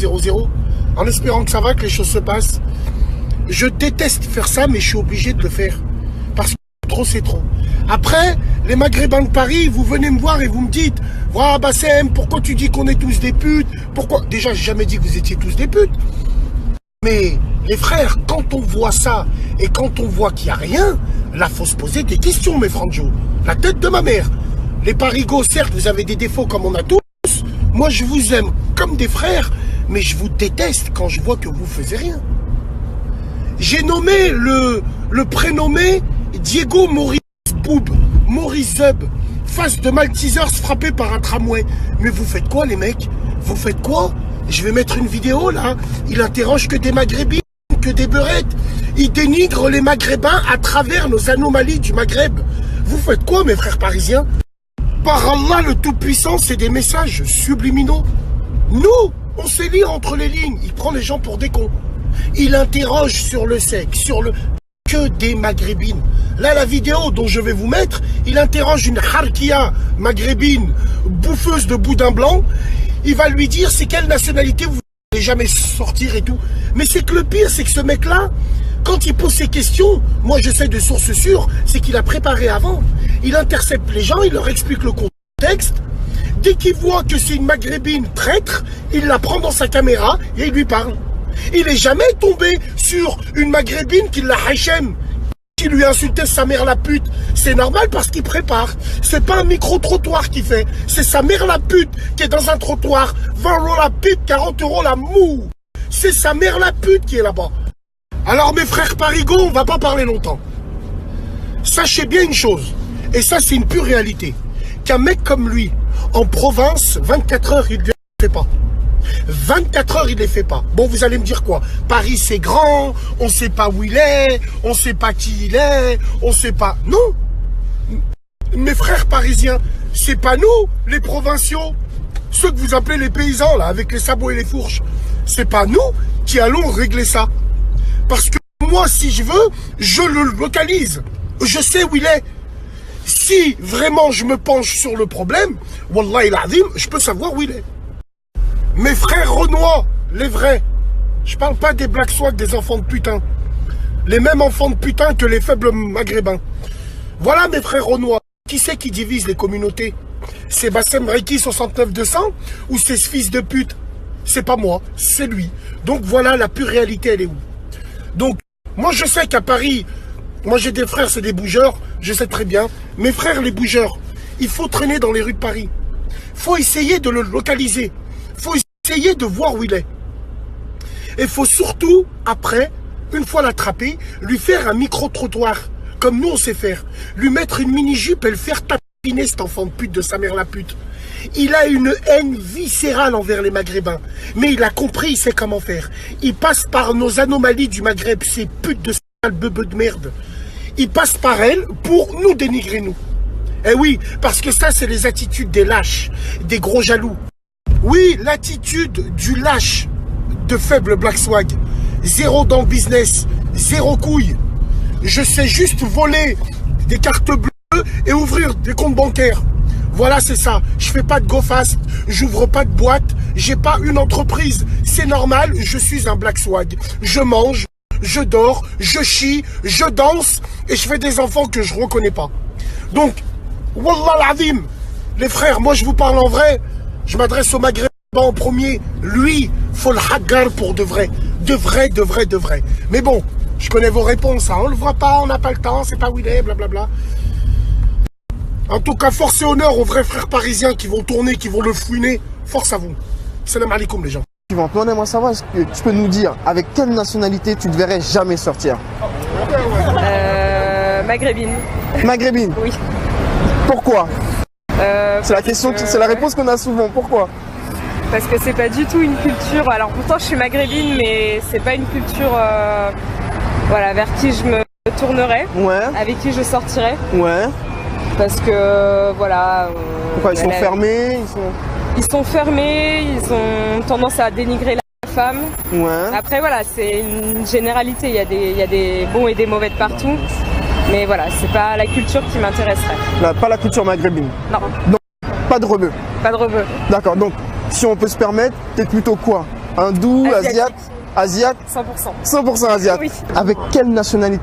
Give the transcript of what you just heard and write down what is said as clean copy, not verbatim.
0-0, en espérant que ça va, que les choses se passent. Je déteste faire ça, mais je suis obligé de le faire. Parce que trop, c'est trop. Après, les Maghrébins de Paris, vous venez me voir et vous me dites, voilà Bassem, pourquoi tu dis qu'on est tous des putes? Pourquoi? Déjà, j'ai jamais dit que vous étiez tous des putes. Mais les frères, quand on voit ça et quand on voit qu'il n'y a rien, là, faut se poser des questions, mes franjos. La tête de ma mère. Les parigots, certes, vous avez des défauts comme on a tous. Moi, je vous aime comme des frères, mais je vous déteste quand je vois que vous ne faites rien. J'ai nommé le prénommé Diego Maurice Boub, Maurice Zub, face de Maltesers frappé par un tramway. Mais vous faites quoi, les mecs? Vous faites quoi? Je vais mettre une vidéo, là. Il interroge que des maghrébins, que des beurettes. Il dénigre les maghrébins à travers nos anomalies du Maghreb. Vous faites quoi, mes frères parisiens? Par Allah, le Tout-Puissant, c'est des messages subliminaux. Nous, on sait lire entre les lignes. Il prend les gens pour des cons. Il interroge sur le sexe, sur le... Que des maghrébines. Là, la vidéo dont je vais vous mettre, il interroge une harkia maghrébine, bouffeuse de boudin blanc. Il va lui dire c'est quelle nationalité vous voulez jamais sortir et tout. Mais c'est que le pire, c'est que ce mec-là, quand il pose ces questions, moi je sais de sources sûres, c'est qu'il a préparé avant. Il intercepte les gens, il leur explique le contexte. Dès qu'il voit que c'est une maghrébine traître, il la prend dans sa caméra et il lui parle. Il n'est jamais tombé sur une maghrébine qui l'a hachem, qui lui insultait sa mère la pute. C'est normal parce qu'il prépare. C'est pas un micro-trottoir qu'il fait. C'est sa mère la pute qui est dans un trottoir. 20 € la pipe, 40 € la moue. C'est sa mère la pute qui est là-bas. Alors mes frères parigots, on va pas parler longtemps. Sachez bien une chose, et ça c'est une pure réalité, qu'un mec comme lui, en province, 24 heures, il ne les fait pas. 24 heures, il ne les fait pas. Bon, vous allez me dire quoi? Paris, c'est grand, on ne sait pas où il est, on ne sait pas qui il est, on ne sait pas... Non. Mes frères parisiens, c'est pas nous, les provinciaux, ceux que vous appelez les paysans, là, avec les sabots et les fourches. C'est pas nous qui allons régler ça. Parce que moi, si je veux, je le localise. Je sais où il est. Si vraiment je me penche sur le problème, Wallah il azim, je peux savoir où il est. Mes frères renois, les vrais. Je parle pas des black swag, des enfants de putain. Les mêmes enfants de putain que les faibles maghrébins. Voilà mes frères renois. Qui c'est qui divise les communautés? C'est Bassem Reiki 69-200 ou c'est ce fils de pute? C'est pas moi, c'est lui. Donc voilà, la pure réalité, elle est où? Donc, moi je sais qu'à Paris, moi j'ai des frères, c'est des bougeurs, je sais très bien. Mes frères, les bougeurs, il faut traîner dans les rues de Paris. Il faut essayer de le localiser. Il faut essayer de voir où il est. Et il faut surtout, après, une fois l'attraper, lui faire un micro-trottoir, comme nous on sait faire. Lui mettre une mini-jupe et le faire tapiner cet enfant de pute de sa mère la pute. Il a une haine viscérale envers les Maghrébins. Mais il a compris, il sait comment faire. Il passe par nos anomalies du Maghreb, ces putes de sale bebe de merde. Il passe par elles pour nous dénigrer, nous. Eh oui, parce que ça, c'est les attitudes des lâches, des gros jaloux. Oui, l'attitude du lâche de faible black swag. Zéro dans le business, zéro couille. Je sais juste voler des cartes bleues et ouvrir des comptes bancaires. Voilà, c'est ça. Je fais pas de go fast, j'ouvre pas de boîte, j'ai pas une entreprise. C'est normal, je suis un black swag. Je mange, je dors, je chie, je danse et je fais des enfants que je reconnais pas. Donc, Wallah l'azim, les frères, moi je vous parle en vrai. Je m'adresse au Maghreb en premier. Lui, faut le hagar pour de vrai. De vrai, de vrai, de vrai. Mais bon, je connais vos réponses. Hein. On le voit pas, on n'a pas le temps, c'est pas où il est, blablabla. En tout cas, force et honneur aux vrais frères parisiens qui vont tourner, qui vont le fouiner. Force à vous. Salam alaikum les gens. On aimerait savoir, est-ce que tu peux nous dire avec quelle nationalité tu ne te verrais jamais sortir? Maghrébine. Maghrébine? Oui. Pourquoi? C'est la question, c'est la réponse qu'on a souvent. Pourquoi? Parce que c'est pas du tout une culture. Alors pourtant je suis maghrébine, mais c'est pas une culture voilà, vers qui je me tournerais, ouais. Avec qui je sortirais. Ouais. Parce que voilà. Pourquoi ils sont fermés? Ils sont fermés, ils ont tendance à dénigrer la femme. Ouais. Après voilà, c'est une généralité, il y a des bons et des mauvais de partout. Mais voilà, c'est pas la culture qui m'intéresserait. Pas la culture maghrébine? Non. Donc, pas de rebeu? Pas de rebeu. D'accord, donc si on peut se permettre, t'es plutôt quoi? Hindou, Asiatique. asiate, 100%. 100% asiate. Oui. Avec quelle nationalité